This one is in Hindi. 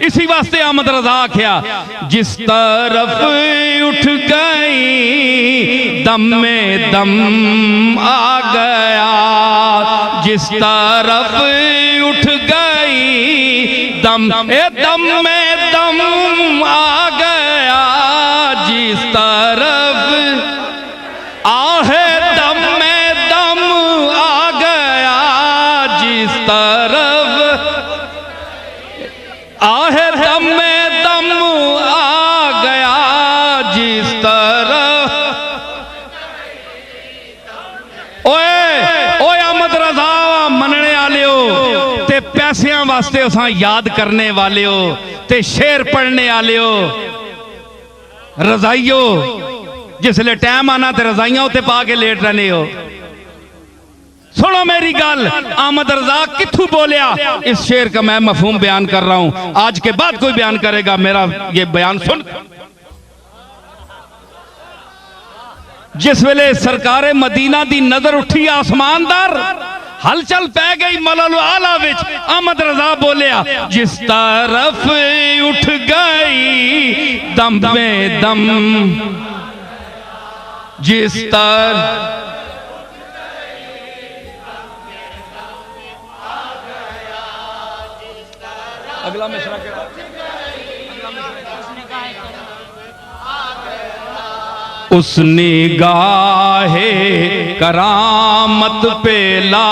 इसी वास्ते अहमद रजा आख्या, जिस तरफ उठ गई दम में दम आ गया, जिस तरफ उठ गई दम में दम आ गया, जिस तरफ आहे दम में दम आ गया, जिस तरफ आहे दम में दम आ गया, जिस तरफ ओए ओए अहमद रजा मनने वाले हो ते पैसियां वास्ते असां याद करने वाले हो ते शेर पढ़ने वाले हो। रजाइयो जिसले टाइम आना ते रजाइयां उत्ते पा के लेट रहने हो। सुनो मेरी गल, अहमद रजा किथू बोलिया, इस शेर का मैं मफहूम बयान कर रहा हूं। आज के बाद कोई बयान करेगा मेरा ये बयान सुन। जिस वेले सरकारे मदीना दी नजर उठी आसमानदार, हलचल पै गई मलल आला विच, अहमद रजा बोलिया, जिस तरफ उठ गई दम में दम, जिस तरफ अगला मिसरा क्या? उस निगाहे करामत पे ला